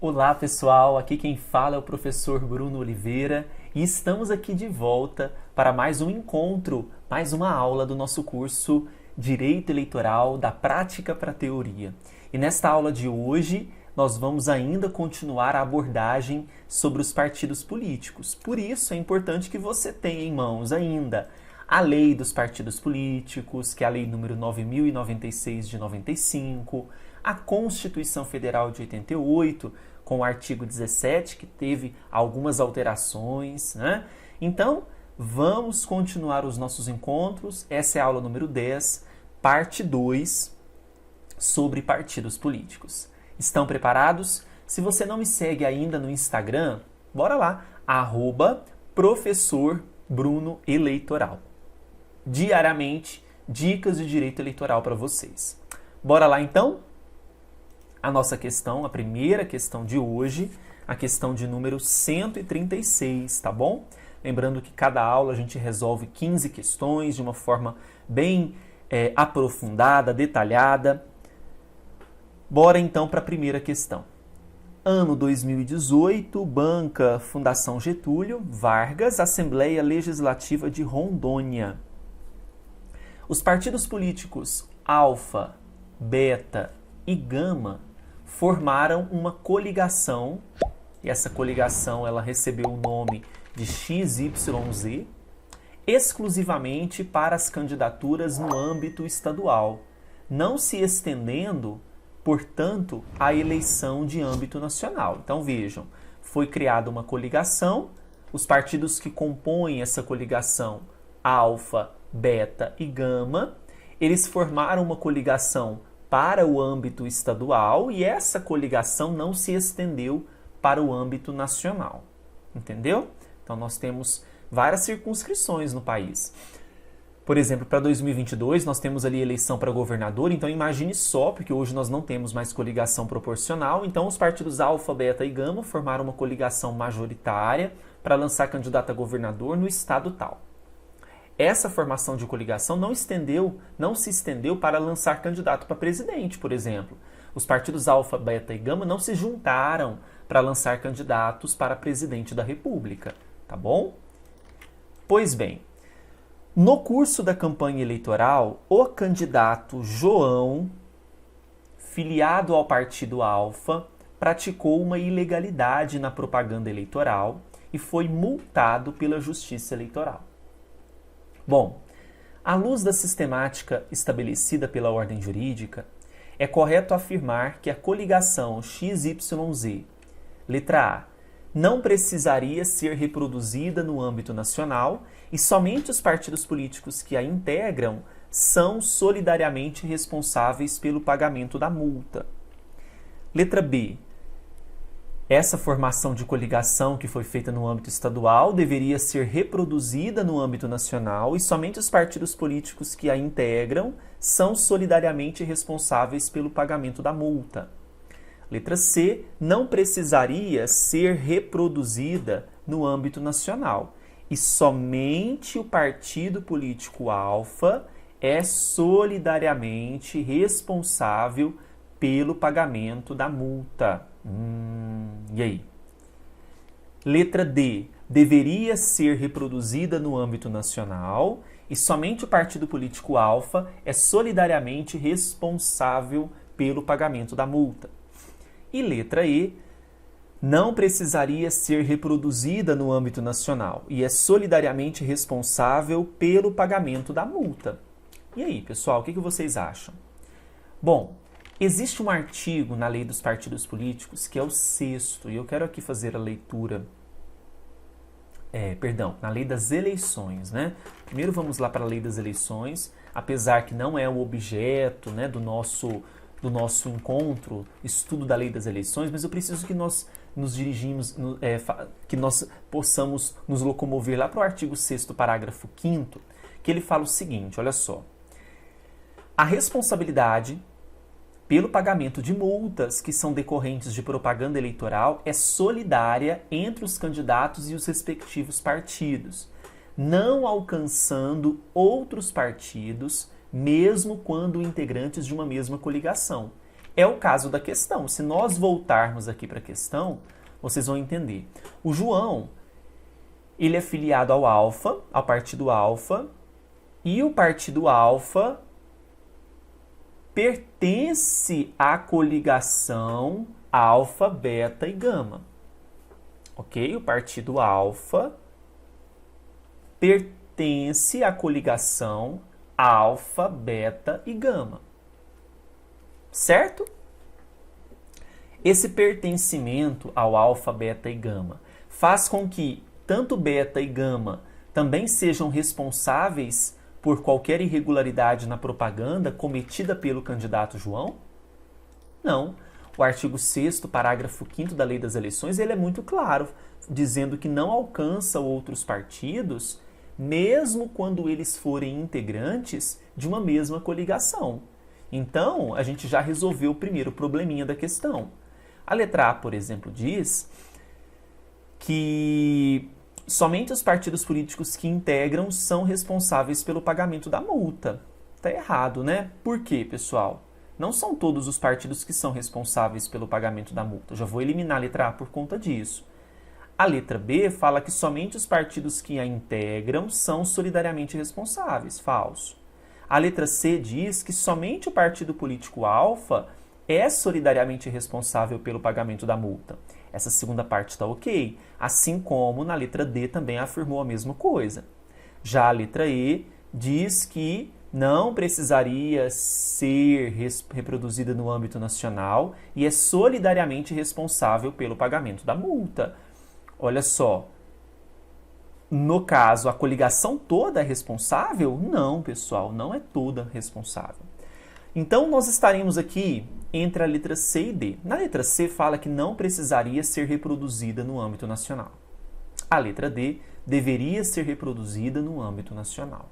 Olá pessoal, aqui quem fala é o professor Bruno Oliveira e estamos aqui de volta para mais um encontro, mais uma aula do nosso curso Direito Eleitoral da Prática para a Teoria. E nesta aula de hoje nós vamos ainda continuar a abordagem sobre os partidos políticos. Por isso é importante que você tenha em mãos ainda a Lei dos Partidos Políticos, que é a Lei número 9.096 de 95, a Constituição Federal de 88, com o artigo 17, que teve algumas alterações, né? Então, vamos continuar os nossos encontros. Essa é a aula número 10, parte 2, sobre partidos políticos. Estão preparados? Se você não me segue ainda no Instagram, bora lá, @professor Bruno Eleitoral. Diariamente, dicas de direito eleitoral para vocês. Bora lá então? A nossa questão, a primeira questão de hoje, a questão de número 136, tá bom? Lembrando que cada aula a gente resolve 15 questões de uma forma bem aprofundada, detalhada. Bora então para a primeira questão. Ano 2018, Banca Fundação Getúlio Vargas, Assembleia Legislativa de Rondônia. Os partidos políticos Alfa, Beta e Gama formaram uma coligação, e essa coligação ela recebeu o nome de XYZ, exclusivamente para as candidaturas no âmbito estadual, não se estendendo, portanto, à eleição de âmbito nacional. Então vejam, foi criada uma coligação, os partidos que compõem essa coligação, Alfa, Beta e Gama, eles formaram uma coligação para o âmbito estadual e essa coligação não se estendeu para o âmbito nacional. Entendeu? Então nós temos várias circunscrições no país. Por exemplo, para 2022 nós temos ali eleição para governador, então imagine só, porque hoje nós não temos mais coligação proporcional, então os partidos Alfa, Beta e Gama formaram uma coligação majoritária para lançar candidato a governador no estado tal. Essa formação de coligação não se estendeu para lançar candidato para presidente, por exemplo. Os partidos Alfa, Beta e Gama não se juntaram para lançar candidatos para presidente da República, tá bom? Pois bem, no curso da campanha eleitoral, o candidato João, filiado ao partido Alfa, praticou uma ilegalidade na propaganda eleitoral e foi multado pela Justiça Eleitoral. Bom, à luz da sistemática estabelecida pela ordem jurídica, é correto afirmar que a coligação XYZ, letra A, não precisaria ser reproduzida no âmbito nacional e somente os partidos políticos que a integram são solidariamente responsáveis pelo pagamento da multa. Letra B. Essa formação de coligação que foi feita no âmbito estadual deveria ser reproduzida no âmbito nacional e somente os partidos políticos que a integram são solidariamente responsáveis pelo pagamento da multa. Letra C. Não precisaria ser reproduzida no âmbito nacional e somente o partido político Alfa é solidariamente responsável pelo pagamento da multa. E aí? Letra D. Deveria ser reproduzida no âmbito nacional e somente o partido político Alfa é solidariamente responsável pelo pagamento da multa. E letra E. Não precisaria ser reproduzida no âmbito nacional e é solidariamente responsável pelo pagamento da multa. E aí, pessoal, o que vocês acham? Bom, existe um artigo na Lei dos Partidos Políticos, que é o 6º, e eu quero aqui fazer a leitura, na Lei das Eleições, né? Primeiro vamos lá para a Lei das Eleições, apesar que não é o objeto, né, do nosso encontro, estudo da Lei das Eleições, mas eu preciso que nós nos dirigimos, que nós possamos nos locomover lá para o artigo 6º, parágrafo 5º, que ele fala o seguinte, olha só. A responsabilidade pelo pagamento de multas que são decorrentes de propaganda eleitoral é solidária entre os candidatos e os respectivos partidos, não alcançando outros partidos, mesmo quando integrantes de uma mesma coligação. É o caso da questão. Se nós voltarmos aqui para a questão, vocês vão entender. O João, ele é filiado ao Alfa, ao Partido Alfa, e o Partido Alfa pertence à coligação Alfa, Beta e Gama. Ok? O Partido Alfa pertence à coligação Alfa, Beta e Gama. Certo? Esse pertencimento ao Alfa, Beta e Gama faz com que tanto Beta e Gama também sejam responsáveis por qualquer irregularidade na propaganda cometida pelo candidato João? Não. O artigo 6º, parágrafo 5º da Lei das Eleições, ele é muito claro, dizendo que não alcança outros partidos, mesmo quando eles forem integrantes de uma mesma coligação. Então, a gente já resolveu o primeiro probleminha da questão. A letra A, por exemplo, diz que somente os partidos políticos que integram são responsáveis pelo pagamento da multa. Tá errado, né? Por quê, pessoal? Não são todos os partidos que são responsáveis pelo pagamento da multa. Eu já vou eliminar a letra A por conta disso. A letra B fala que somente os partidos que a integram são solidariamente responsáveis. Falso. A letra C diz que somente o partido político Alfa é solidariamente responsável pelo pagamento da multa. Essa segunda parte está ok, assim como na letra D também afirmou a mesma coisa. Já a letra E diz que não precisaria ser reproduzida no âmbito nacional e é solidariamente responsável pelo pagamento da multa. Olha só, no caso, a coligação toda é responsável? Não, pessoal, não é toda responsável. Então, nós estaremos aqui entre a letra C e D. Na letra C fala que não precisaria ser reproduzida no âmbito nacional. A letra D deveria ser reproduzida no âmbito nacional.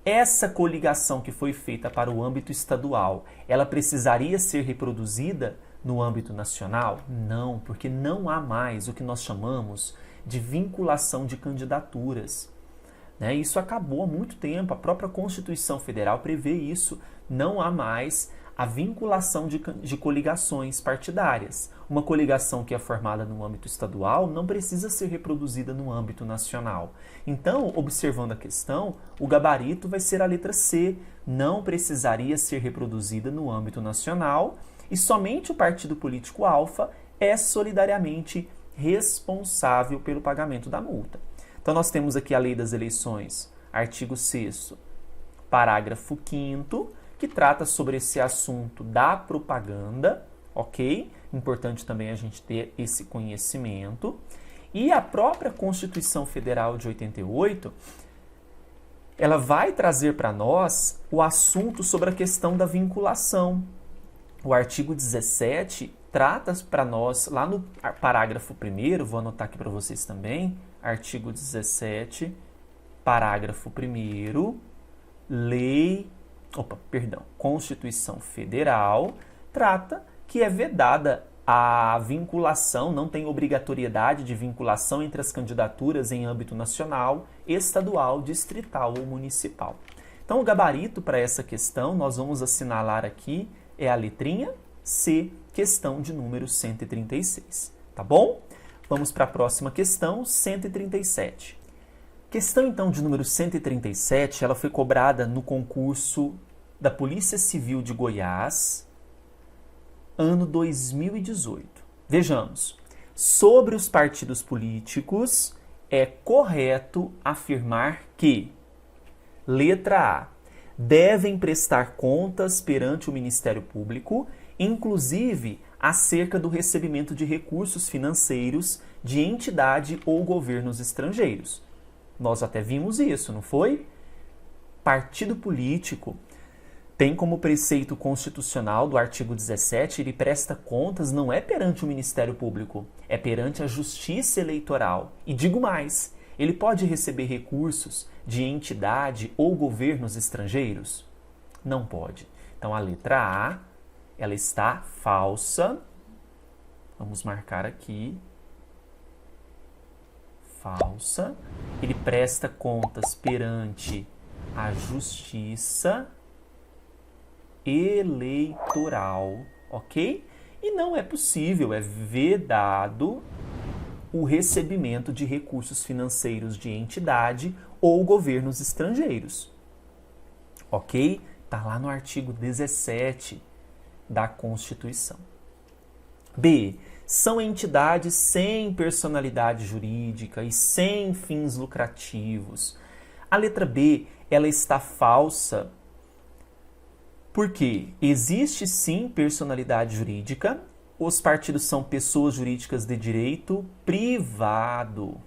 Essa coligação que foi feita para o âmbito estadual, ela precisaria ser reproduzida no âmbito nacional? Não, porque não há mais o que nós chamamos de vinculação de candidaturas. Isso acabou há muito tempo, a própria Constituição Federal prevê isso. Não há mais a vinculação de coligações partidárias. Uma coligação que é formada no âmbito estadual não precisa ser reproduzida no âmbito nacional. Então, observando a questão, o gabarito vai ser a letra C, não precisaria ser reproduzida no âmbito nacional e somente o partido político Alfa é solidariamente responsável pelo pagamento da multa. Então, nós temos aqui a Lei das Eleições, artigo 6º, parágrafo 5º, que trata sobre esse assunto da propaganda, ok? Importante também a gente ter esse conhecimento. E a própria Constituição Federal de 88, ela vai trazer para nós o assunto sobre a questão da vinculação. O artigo 17 trata para nós, lá no parágrafo 1º, vou anotar aqui para vocês também, artigo 17, parágrafo 1º, Constituição Federal, trata que é vedada a vinculação, não tem obrigatoriedade de vinculação entre as candidaturas em âmbito nacional, estadual, distrital ou municipal. Então, o gabarito para essa questão, nós vamos assinalar aqui, é a letrinha C, questão de número 136, tá bom? Vamos para a próxima questão, 137. Questão, então, de número 137, ela foi cobrada no concurso da Polícia Civil de Goiás, ano 2018. Vejamos. Sobre os partidos políticos, é correto afirmar que, letra A, devem prestar contas perante o Ministério Público, inclusive acerca do recebimento de recursos financeiros de entidade ou governos estrangeiros. Nós até vimos isso, não foi? Partido político tem como preceito constitucional do artigo 17, ele presta contas não é perante o Ministério Público, é perante a Justiça Eleitoral. E digo mais, ele pode receber recursos de entidade ou governos estrangeiros? Não pode. Então a letra A, ela está falsa. Vamos marcar aqui. Falsa. Ele presta contas perante a Justiça eleitoral, ok? E não é possível, é vedado o recebimento de recursos financeiros de entidade ou governos estrangeiros, ok? Está lá no artigo 17 da Constituição. B. São entidades sem personalidade jurídica e sem fins lucrativos. A letra B, ela está falsa porque existe sim personalidade jurídica, os partidos são pessoas jurídicas de direito privado.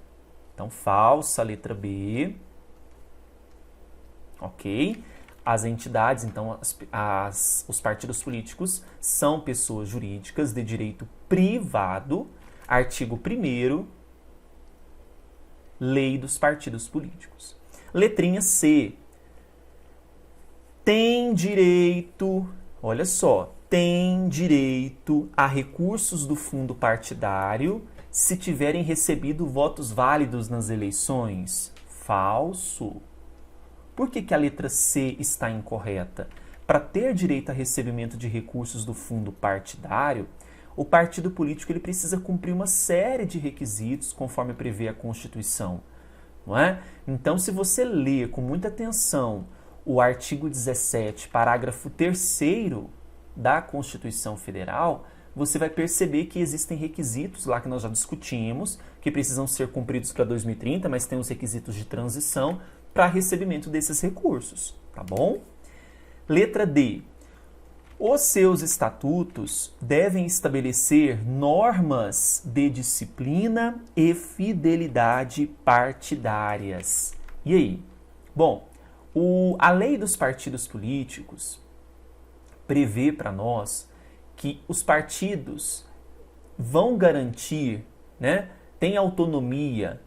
Então, falsa a letra B. Ok? As entidades, então, os partidos políticos são pessoas jurídicas de direito privado. Artigo 1º, Lei dos Partidos Políticos. Letrinha C. Tem direito, olha só, tem direito a recursos do fundo partidário se tiverem recebido votos válidos nas eleições. Falso. Por que a letra C está incorreta? Para ter direito a recebimento de recursos do fundo partidário, o partido político ele precisa cumprir uma série de requisitos conforme prevê a Constituição, não é? Então, se você ler com muita atenção o artigo 17, parágrafo 3º da Constituição Federal, você vai perceber que existem requisitos lá que nós já discutimos, que precisam ser cumpridos para 2030, mas tem os requisitos de transição para recebimento desses recursos, tá bom? Letra D. Os seus estatutos devem estabelecer normas de disciplina e fidelidade partidárias. E aí? Bom, a lei dos partidos políticos prevê para nós que os partidos vão garantir, né, tem autonomia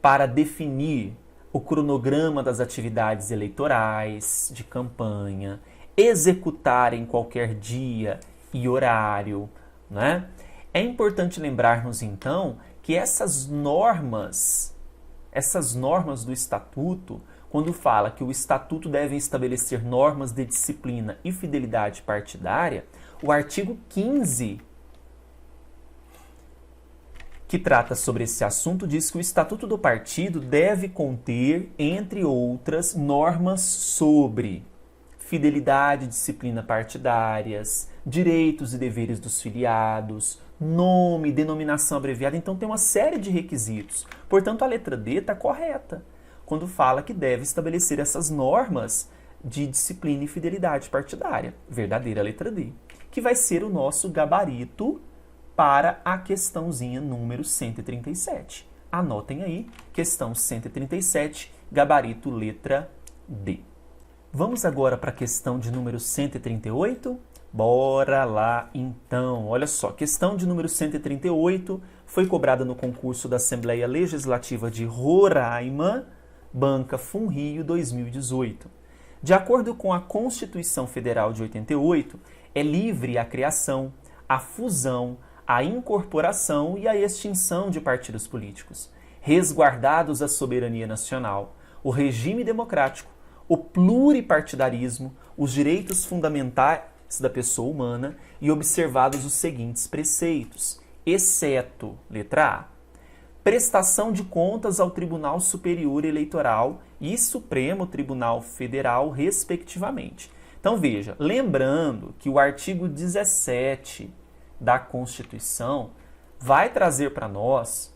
para definir o cronograma das atividades eleitorais, de campanha, executar em qualquer dia e horário, né? É importante lembrarmos, então, que essas normas do Estatuto, quando fala que o Estatuto deve estabelecer normas de disciplina e fidelidade partidária, o artigo 15, que trata sobre esse assunto, diz que o Estatuto do Partido deve conter, entre outras, normas sobre fidelidade e disciplina partidárias, direitos e deveres dos filiados, nome, denominação abreviada. Então tem uma série de requisitos. Portanto, a letra D está correta quando fala que deve estabelecer essas normas de disciplina e fidelidade partidária. Verdadeira letra D, que vai ser o nosso gabarito para a questãozinha número 137. Anotem aí, questão 137, gabarito letra D. Vamos agora para a questão de número 138? Bora lá então. Olha só, questão de número 138 foi cobrada no concurso da Assembleia Legislativa de Roraima, Banca FUNRIO 2018. De acordo com a Constituição Federal de 88, é livre a criação, a fusão, a incorporação e a extinção de partidos políticos, resguardados a soberania nacional, o regime democrático, o pluripartidarismo, os direitos fundamentais da pessoa humana e observados os seguintes preceitos, exceto, letra A, prestação de contas ao Tribunal Superior Eleitoral e Supremo Tribunal Federal, respectivamente. Então veja, lembrando que o artigo 17 da Constituição vai trazer para nós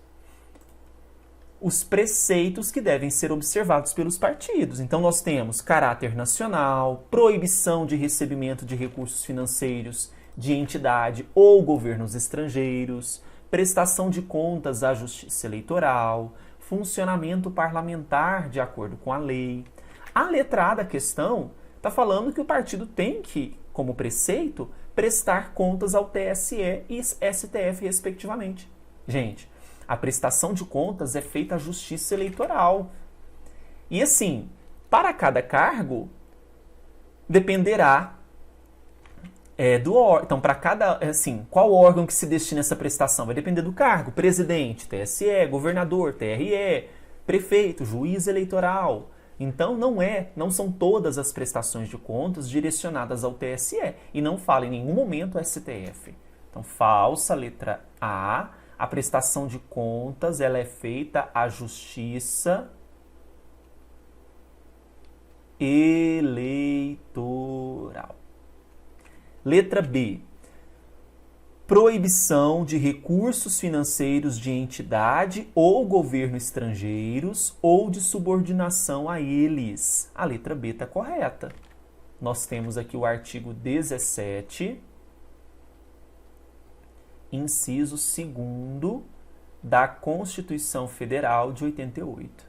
os preceitos que devem ser observados pelos partidos. Então nós temos caráter nacional, proibição de recebimento de recursos financeiros de entidade ou governos estrangeiros, prestação de contas à Justiça Eleitoral, funcionamento parlamentar de acordo com a lei. A letra A da questão está falando que o partido tem que, como preceito, prestar contas ao TSE e STF, respectivamente. Gente, a prestação de contas é feita à Justiça Eleitoral. E assim, para cada cargo, dependerá do órgão. Então, para cada, assim, qual órgão que se destina essa prestação? Vai depender do cargo. Presidente, TSE, governador, TRE, prefeito, juiz eleitoral, Então não são todas as prestações de contas direcionadas ao TSE e não fala em nenhum momento STF. Então, falsa, letra A. A prestação de contas ela é feita à Justiça Eleitoral. Letra B. Proibição de recursos financeiros de entidade ou governo estrangeiros ou de subordinação a eles. A letra B está correta. Nós temos aqui o artigo 17, inciso 2º da Constituição Federal de 88.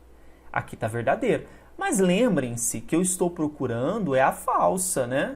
Aqui está verdadeiro. Mas lembrem-se que eu estou procurando é a falsa, né?